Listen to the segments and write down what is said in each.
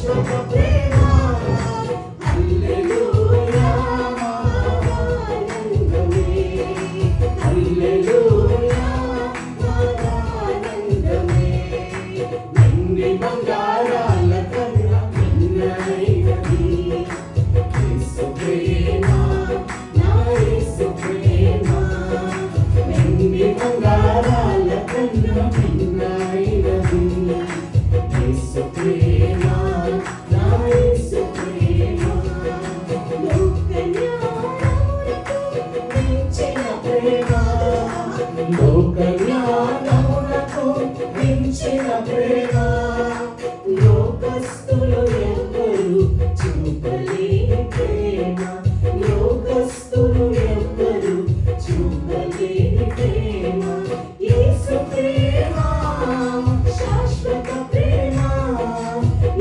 శాశ్వత ప్రేమ హల్లెలూయా ఆనందమే హల్లెలూయా ఆనందమే వెండి బంగారాల కన్నా మిన్నైనది యేసు ప్రేమ నా యేసు ప్రేమ వెండి బంగారాల కన్నా మిన్నైనది యేసు ప్రేమ నా యేసు ప్రేమ లోక జ్ఞానమునకు మించిన ప్రేమ లోక జ్ఞానమునకు మించిన ప్రేమ లోకస్తులు ఎవ్వరు చూపలేని ప్రేమ లోకస్తులు ఎవ్వరు చూపలేని ప్రేమ యేసు ప్రేమ శాశ్వత ప్రేమ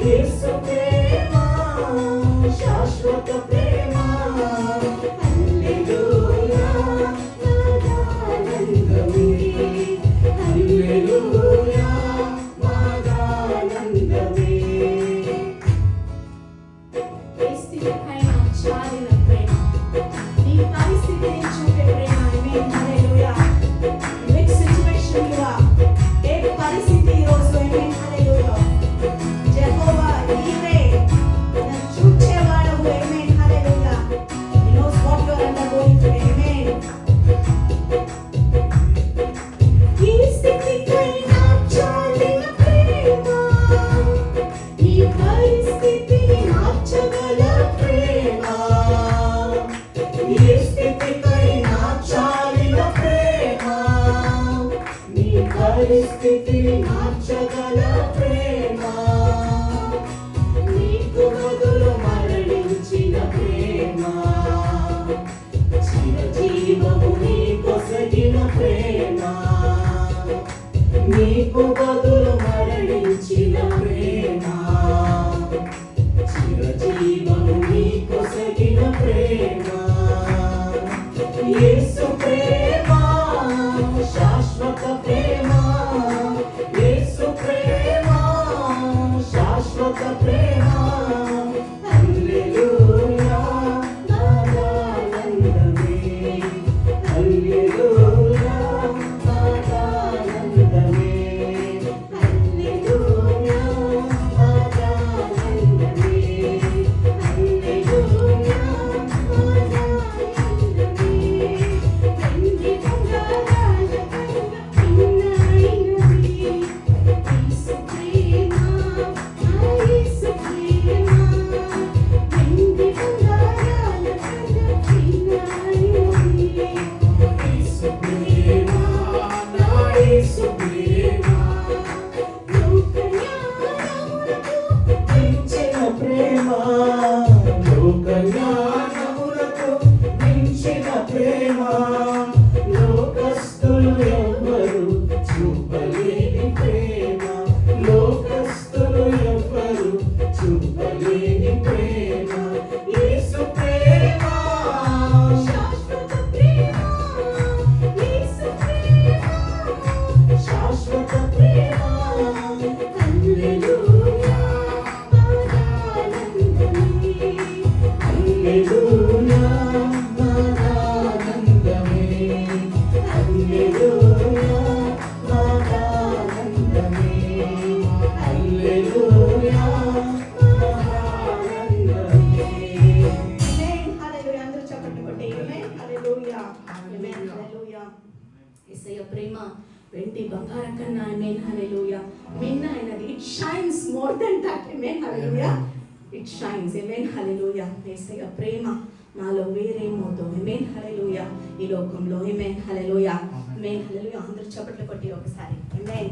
యేసు ప్రేమ శాశ్వత ప్రేమ హల్లెలూయా ఆనందమే హల్లెలూయా ఆనందమే పరిస్థితికైనా చాలిన ప్రేమ నీ పరిస్థితిని చూపే ప్రేమ హల్లెలూయా విచ్ సిచువేషన్ యు ఆర్ ఏ పరిస్థితి ఈ రోజు హల్లెలూయా యెహోవా నీవే నన్ను చూచేవాడవు హల్లెలూయా he knows what you are undergoing today ఈ స్థితికైనా చాలిన ప్రేమ ఈ పరిస్థితిని మార్చగల ప్రేమ ఈ స్థితికైనా చాలిన ప్రేమ నీ పరిస్థితిని మార్చగల ప్రేమ నీకు బదులు మరణించిన ప్రేమ చిరజీవము నీ కొసగిన ప్రేమ నీకు బదులు మరణించిన ప్రేమ చిరజీవము నీ కొసగిన ప్రేమ యేసు ప్రేమ శాశ్వత ప్రేమ యేసు ప్రేమ శాశ్వత ప్రేమ హల్లెలూయా ఆనందమే హల్లెలూయా ఆనందమే హల్లెలూయా ఆనందమే హల్లెలూయా ఆనందమే వెండి బంగారాల కన్నా మిన్నైనది యేసు ప్రేమ నా యేసు ప్రేమ వెండి బంగారాల కన్నా మిన్నైనది యేసు ప్రేమ నా యేసు ప్రేమ లోక జ్ఞానమునకు మించిన ప్రేమ లోక జ్ఞానమునకు మించిన ప్రేమ లోకస్తులు ఎవ్వరు చూపలేని ప్రేమ లోకస్తులు ఎవ్వరు చూపలేని ప్రేమ యేసు ప్రేమ శాశ్వత ప్రేమ యేసు ప్రేమ శాశ్వత ప్రేమ హల్లెలూయా ఆనందమే హల్లెలూయా ఆనందమే హల్లెలూయా ఆనందమే హల్లెలూయా ఆనందమే హల్లెలూయా అందరూ చప్పట్లు కొట్టి ఆమేన్ హల్లెలూయా ఆమేన్ హల్లెలూయా యేసయ్య ప్రేమ వెండి బంగారం కన్నా ఆమేన్ హల్లెలూయా మిన్న అయినది it shines more than that amen hallelujah it shines amen hallelujah యేసయ్య ప్రేమ నాలో వేరేమవుతో ఆమేన్ హల్లెలూయా ఈ లోకంలో ఆమేన్ హల్లెలూయా ఆమేన్ హల్లెలూయా అందరూ చప్పట్లు కొట్టి ఒకసారి ఆమేన్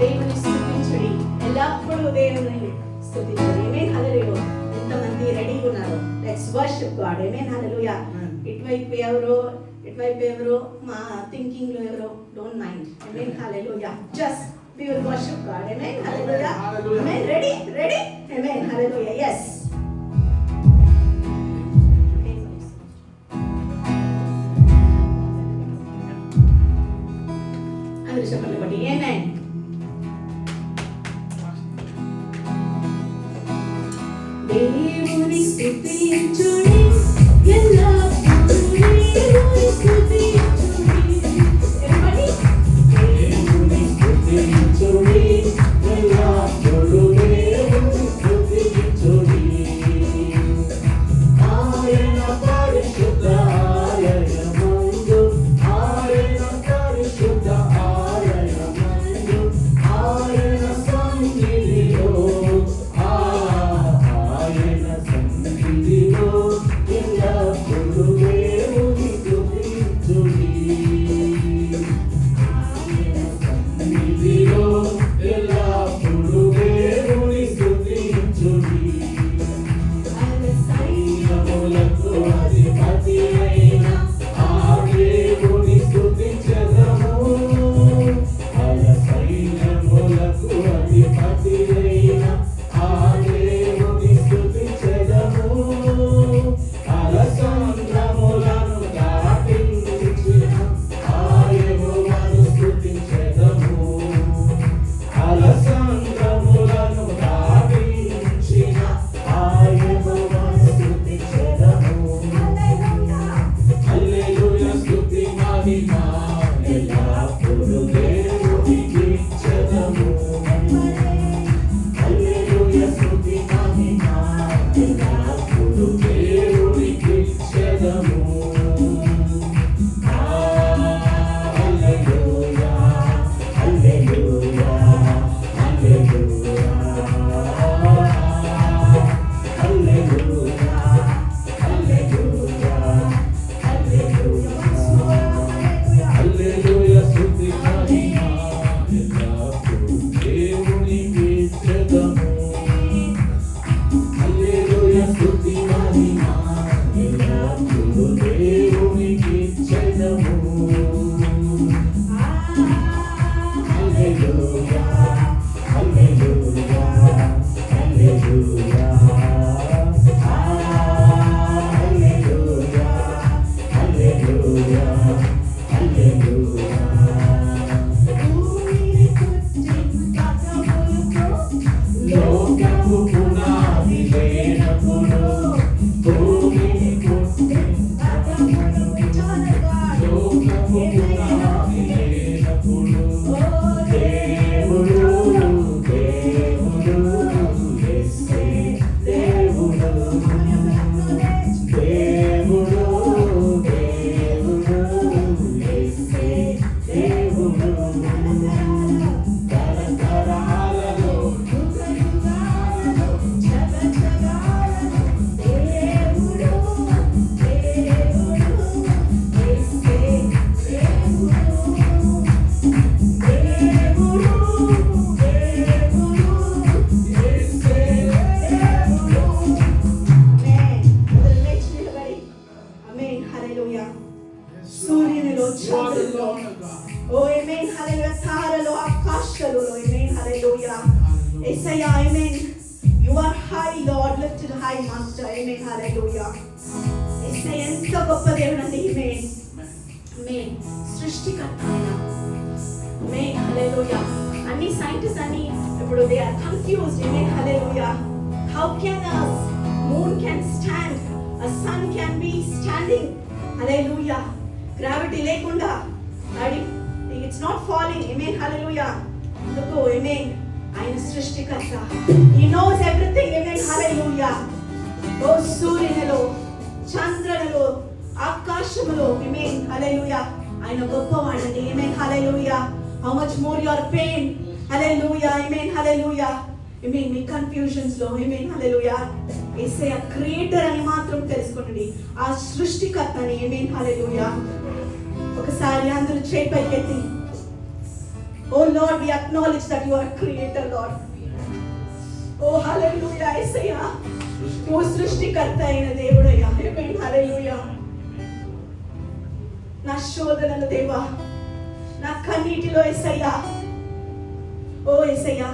దేవుని స్తుతించుడి ఎల్లప్పుడూ దేవుని స్తుతించుడి ఆమేన్ హల్లెలూయా ఎంతమంది రెడీగా ఉన్నారు లెట్స్ వర్షిప్ గాడ్ ఆమేన్ హల్లెలూయా ఇటువైపు ఎవరు మా థింకింగ్ లో ఎవరు don't mind amen hallelujah just we will worship God amen hallelujah amen ready amen hallelujah yes అందరూ చెప్పండి amen దేవుని స్తుతించుడి ఎల్లప్పుడూ దేవుని స్తుతించుడి. Everybody? దేవుని స్తుతించుడి ఎల్లప్పుడూ దేవుని స్తుతించుడి. ఆయన పరిశుద్ధ ఆలయమందు, ఆయన పరిశుద్ధ ఆలయమందు, ఆయన సన్నిధిలో, ఆయన సన్నిధిలో ఎల్లప్పుడూ దేవుని స్తుతించుడి. ఆయన సన్నిధిలో ఎల్లప్పుడూ దేవుని స్తుతించుడి. సైన్యములకు అధిపతి అయిన ఆ దేవుని స్తుతించెదము. సైన్యములకు అధిపతి అయిన ఆ దేవుని స్తుతించెదము. అలసంద్రములను దాటించిన ఆ యెహోవాను స్తుతించెదము. అలసంద్రములను దాటించిన ఆ యెహోవాను స్తుతించెదము. హల్లెలూయా స్తుతి మహిమ ఎల్లప్పుడూ దేవునికి ఇచ్చెదము. హల్లెలూయా స్తుతి మహిమ ఎల్లప్పుడూ దేవునికి ఇచ్చెదము. హల్లెలూయా హల్లెలూయా హల్లెలూయా హల్లెలూయా హల్లెలూయా హల్లెలూయా స్తుతి మహిమ ఎల్లప్పుడూ దేవునికి ఇచ్చెదము. హల్లెలూయా స్తుతి మహిమ ఎల్లప్పుడూ దేవునికి ఇచ్చెదము. హల్లెలూయా హల్లెలూయా హల్లెలూయా హల్లెలూయా హల్లెలూయా హల్లెలూయా. లోకపు పునాది లేనప్పుడు, భూమిని పుట్టించదమును. లోకపు పునాది లేనప్పుడు దేవుడు దేవుడు యేసే దేవుడు దేవుడు దేవుడు యేసే దేవుడు. తరతరాలలో సూర్యునిలో చంద్రునిలో, ఓ ఆమేన్ హల్లెలూయా, తారలో ఆకాశాలలో, ఆమేన్ హల్లెలూయా. యేసయ్యా amen, you are high lord, lifted high master, amen hallelujah. యేసయ్యా ఎంత గొప్ప దేవుడండి, ఆమేన్ ఆమేన్. సృష్టికర్త ఆయన, ఆమేన్ హల్లెలూయా. అన్ని సైంటిస్ట్ అని ఇప్పుడు they are confused, amen hallelujah. How can a moon can stand, a sun can be standing, hallelujah. Gravity lekunda, it's not falling, amen hallelujah. Look, amen, ఆయన సృష్టికర్త, he knows everything, amen hallelujah. ఓ సూర్యునిలో చంద్రునిలో ఆకాశములో, amen hallelujah, ఆయన గొప్పవాడండి, amen hallelujah. How much more your pain, hallelujah, amen hallelujah. Amen, me confusions లో, amen hallelujah, యేసయ్య creator అని మాత్రం తెలుసుకోండి, ఆ సృష్టికర్తని, amen hallelujah. ఒకసారి అందరూ చేయి పైకెత్తి, oh Lord, we acknowledge that you are a creator, Lord. Oh hallelujah, యేసయ్య నువ్వు సృష్టికర్త అయిన దేవుడయ్యా, amen hallelujah. నా శోధనల దేవా, నా కన్నీటిలో యేసయ్య, ఓ యేసయ్య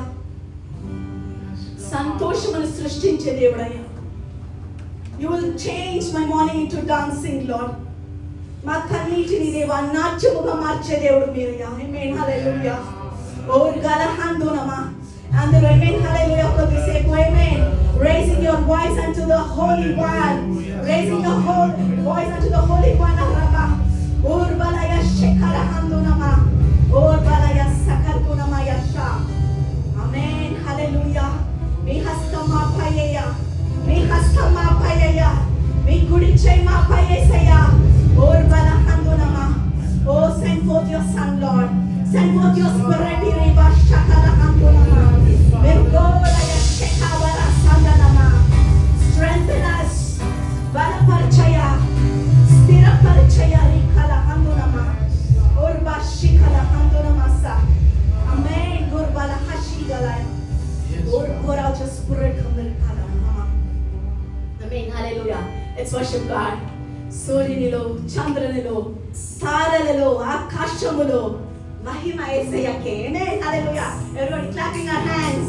సంతోషమును సృష్టించే దేవుడయ్యా. You will change my morning into dancing, Lord. మా కన్నీటిని దేవా నాట్యముగా మార్చే దేవుడు మీరయ్యా, ఆమేన్ హల్లెలూయా. ఓ గలహందునమా అందరూ ఆమేన్ హల్లెలూయా. కొద్దిసేపు ఆమేన్ raising your voice unto the Holy One. Raising a whole voice unto the Holy One. Araba. Urbalaya shekara handunama. Urbalaya sakardunama yasha. Amen. Hallelujah. మీ హస్తం మాపై అయ్యా, మీ హస్తం మాపై అయ్యా, మీ కుడి చేయి మాపై యేసయ్యా. ఓర్బల హందునమా. Oh, send forth your son, Lord. Send forth your spirit. Iriba shakala handunama. Mirgolaya shekabara sandanama. Strengthen us. బలపరచయ్యా, స్థిరపరచయ్యా. రికల హందునమా. ఓర్బా షికల హందునమస. Amen. గుర్బల హషిగలయ. Lord, pour out your spirit on the Mama. Amen. Hallelujah. Let's worship God. సూర్యునిలో, చంద్రునిలో, తారలలో, ఆకాశములో మహిమ యేసయ్యకే. Amen. Hallelujah. Everybody clapping our hands.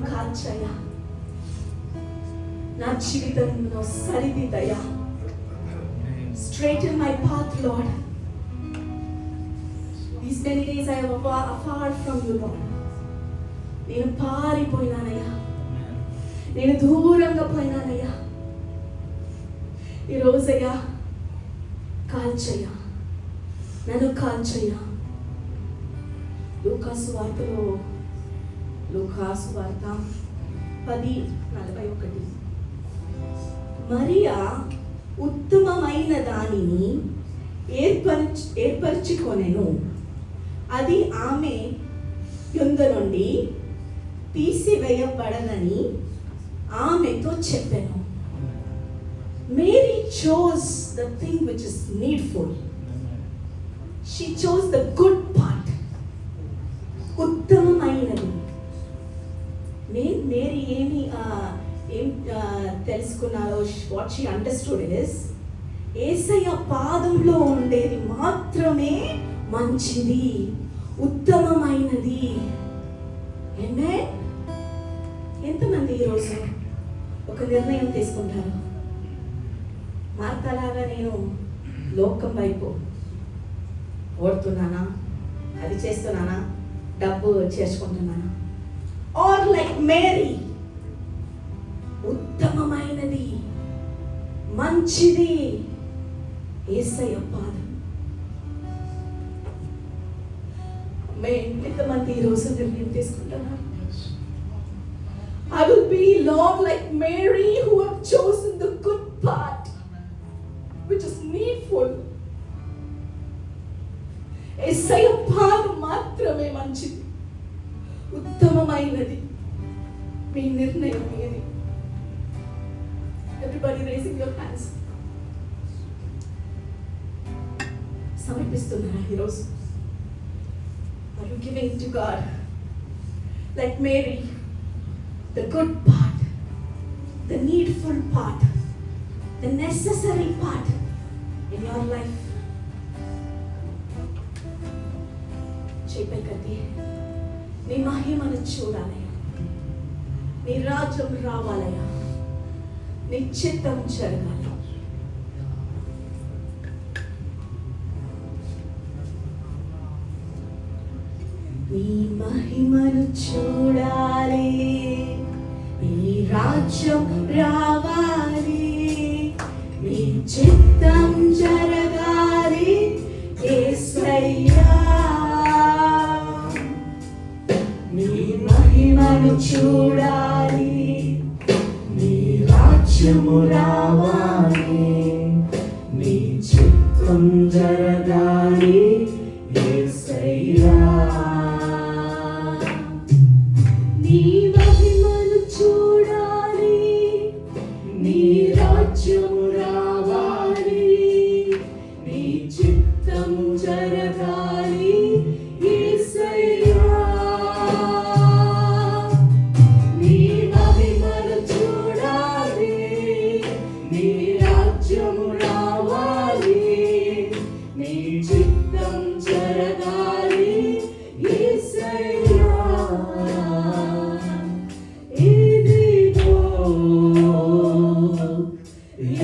కాల్చయ్యా, నా జీవితంలో సరిదిద్దయ్యా. Straighten my path, Lord. These many days I am afar from you, Lord. నేను పారిపోయినానయ్యా, నేను దూరంగా పోయినానయ్యా. ఈరోజయ్యా కాల్చయ్యా, నన్ను కాల్చయ్యా. లూకాసు వార్త 10:41. మరియా ఉత్తమమైన దానిని ఏర్పరచుకొనెను, అది ఆమె యొద్ద నుండి తీసివేయబడదని ఆమెతో చెప్పెను. Mary chose the thing which is needful. She chose the good part. ఉత్తమమైనది. మేరీ ఏం తెలుసుకున్నారో, what she understood is, యేసయ్య పాదంలో ఉండేది మాత్రమే మంచిది, ఉత్తమమైనది. ఎంతమంది ఈరోజు ఒక నిర్ణయం తీసుకుంటారు, మార్తలాగా నేను లోకం వైపు ఓడుతున్నానా, అది చేస్తున్నానా, డబ్బు చేసుకుంటున్నానా? ఆర్ లైక్ మేరీ, ఉత్తమమైనది, మంచిది యేసయ్య పాదం. ఎంతమంది ఈరోజు నిర్ణయం తీసుకుంటున్నారు? I will be, Lord, like Mary, who have chosen the good part, which is needful. యేసయ్య పాదం మాత్రమే మంచిది, ఉత్తమమైనది. మీ నిర్ణయం ఏది? Everybody raising your hands. సమర్పిస్తున్నారా ఈరోజు? Are you giving to God like Mary, the good part, the needful part, the necessary part in your life? చేపైకతి నీ మహిమను చూడాలయ్యా, నీ రాజ్యం రావాలయ్యా, నీ చిత్తం జరగాలి. నీ మహిమను చూడాలి, నీ రాజ్యం రావాలి, నీ చిత్తం జరగాలి యేసయ్యా. నీ మహిమను చూడాలి, నీ రాజ్యము రావాలి, నీ చిత్తం జరగాలి యేసయ్యా. నీ మహిమను చూడాలి, నీ రాజ్యము రావాలి, నీ చిత్తం జరగాలి యేసయ్యా. నీ మహిమను చూడాలి, నీ రాజ్యము రావాలి, నీ చిత్తం జరగాలి యేసయ్యా. ఇదిగో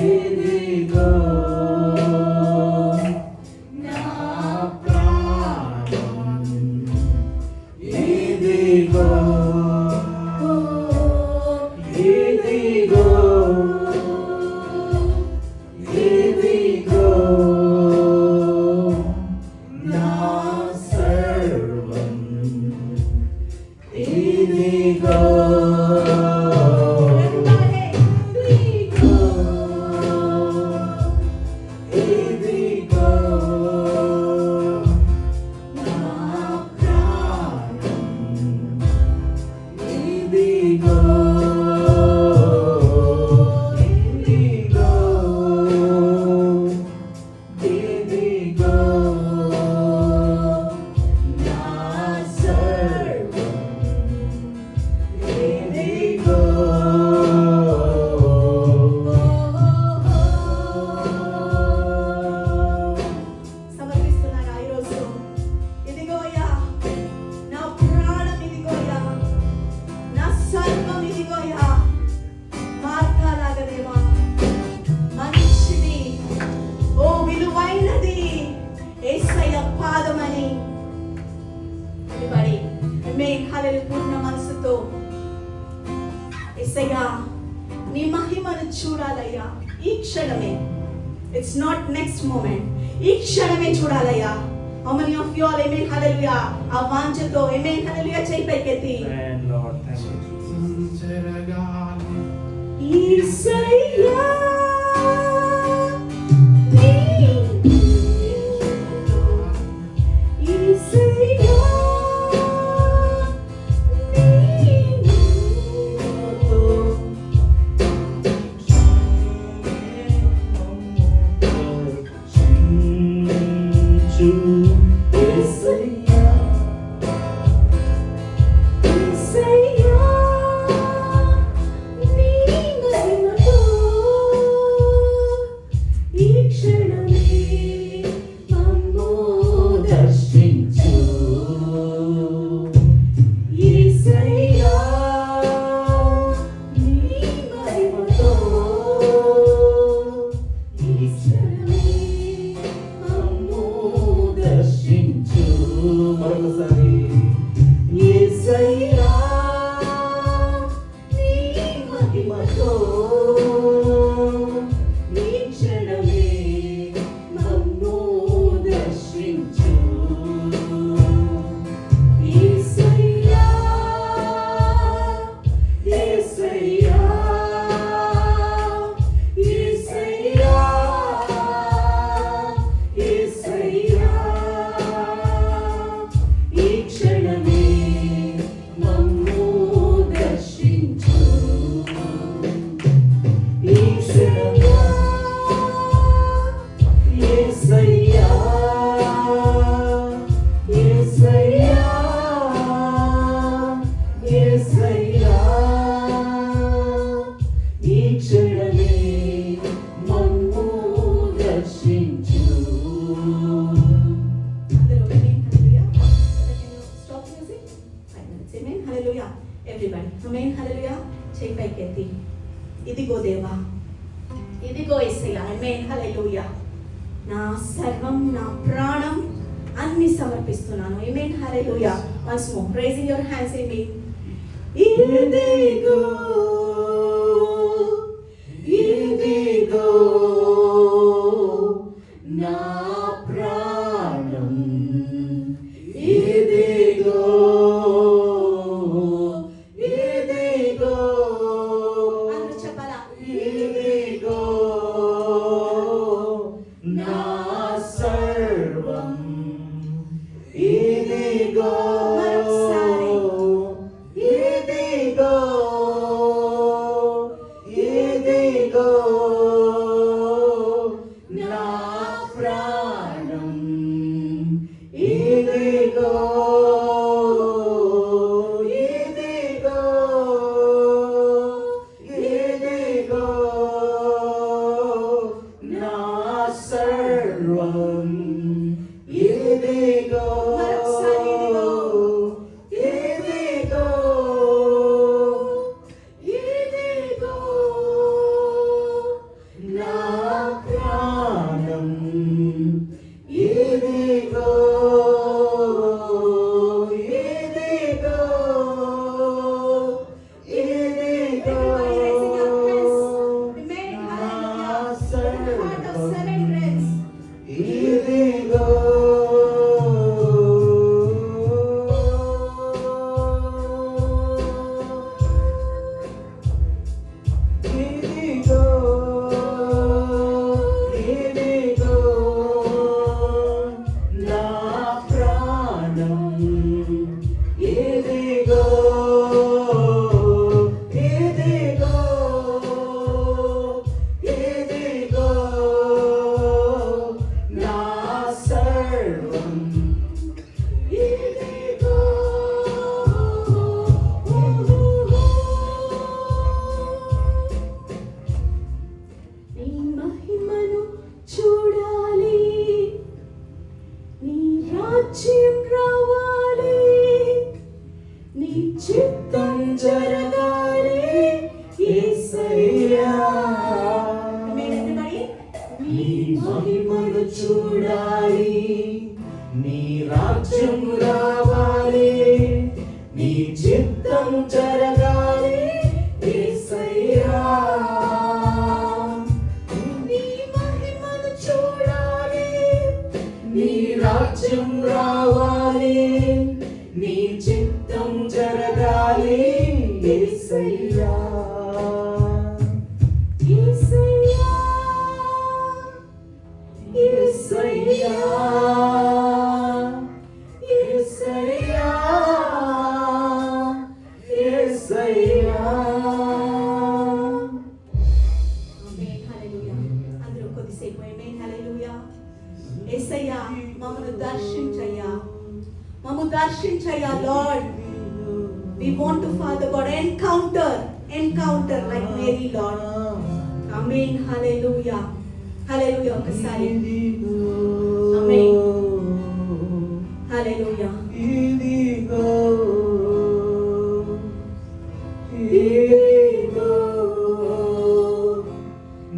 ఇదిగో నా ప్రాణం, ఇదిగో ఇదిగో ఇదిగో నా సర్వం, ఇదిగో వాంఛతో యేసయ్యా నీ మహిమను చూడాలయ్యా ఈ క్షణమే. ఇట్స్ నాట్ నెక్స్ట్ మూమెంట్, ఈ క్షణమే చూడాలయ్యా. How many of you all amen hallelujah ఆ వాంఛతో amen hallelujah చేయి పైకెత్తి Amen Lord, thank you Jesus. యేసయ్యా ఇదిగో దేవా, ఇదిగో యేసయ్యా, ఆమేన్ హల్లెలూయా. నా సర్వం, నా ప్రాణం అన్ని సమర్పిస్తున్నాను. ఆమేన్ హల్లెలూయా. Once more, raising your hands, amen. ఇదిగో, ఇదిగో నా ప్రాణం, ఇదిగో, ఇదిగో అందరూ చెప్పాలా? ఇదిగో నా సర్వం, ఇదిగో మరొకసారి, ఇదిగో, ఇదిగో నా ప్రాణం, ఇదిగో, ఇదిగో, ఇదిగో నా సర్వం, ఇదిగో మరొకసారి, ఇదిగో, ఇదిగో నా ప్రాణం, ఇదిగో, ఇదిగో, ఇదిగో నా సర్వం, ఇదిగో. ఇదిగో, ఇదిగో నా ప్రాణం, ఇదిగో, ఇదిగో, ఇదిగో నా సర్వం, ఇదిగో. నీ మహిమను చూడాలి, నీ రాజ్యం రావాలి, నీ చిత్తం జరగాలి యేసయ్యా. నీ మహిమను చూడాలి, నీ రాజ్యం రావాలి, నీ చిత్తం జరగాలి యేసయ్యా. నీ మహిమను చూడాలి, నీ రాజ్యం రావాలి, నీ చిత్తం జరగాలి యేసయ్యా. యేసయ్యా, యేసయ్యా, యేసయ్యా, యేసయ్యా. ఆమేన్, హల్లెలూయా. అందరూ కొద్దిసేపు ఆమేన్, హల్లెలూయా. యేసయ్యా, మమ్మల్ని దర్శించయ్యా, మమ్మల్ని దర్శించయ్యా lord. We want to, Father God, encounter like Mary, Lord. Amen. Hallelujah. Hallelujah. ఒకసారి Amen. Hallelujah. ఇదిగో, ఇదిగో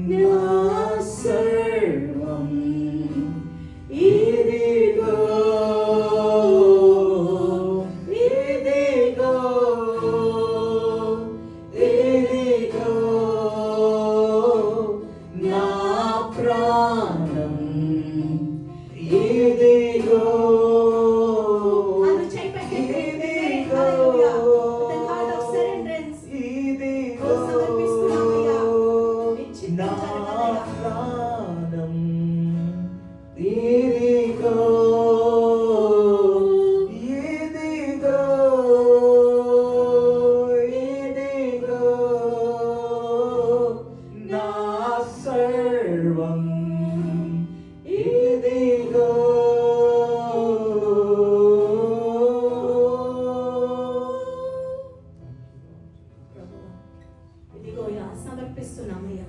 నా సర్వం, ఇదిగో, ఇదిగో, ఇదిగో నా ప్రాణం, ఇదిగో. అందరూ చేయి పెట్టండి. Hallelujah. With a heart of surrenderance. ఇదిగో సమర్పిస్తున్నామయ్యా. నీ చిత్తం నా జరగాలయ్యా. ప్రాణం, ఇదిగో, ఇదిగో, ఇదిగో నా సర్వం, ఇదిగో. ప్రభువా, ఇదిగోయ్యా సమర్పిస్తున్నామయ్యా.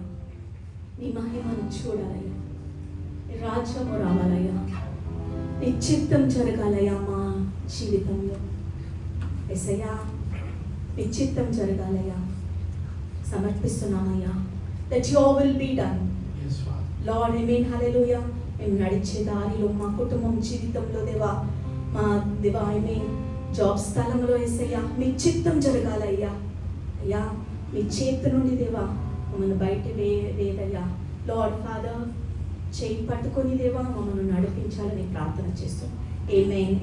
నీ మహిమను చూడాలయ్యా, నీ రాజ్యము రావాలయ్యా, నీ చిత్తం జరగాలయ్యా మా జీవితంలో. యేసయ్యా, నీ చిత్తం జరగాలయ్యా, సమర్పిస్తున్నామయ్యా. That your will be done. Yes, Father. Lord amen, hallelujah. మేము నడిచే దారిలో మా కుటుంబం జీవితంలో దేవా, మా దేవా ఆమేన్, జాబ్ స్థలంలో యేసయ్యా మీ చిత్తం జరగాలయ్యా. అయ్యా, మీ చేతి నుండి దేవా మమ్మల్ని బయట వేదయ్యా. లార్డ్ ఫాదర్, చేయి పట్టుకొని దేవా మమ్మల్ని నడిపించాలని ప్రార్థన చేస్తున్నాం. ఆమేన్.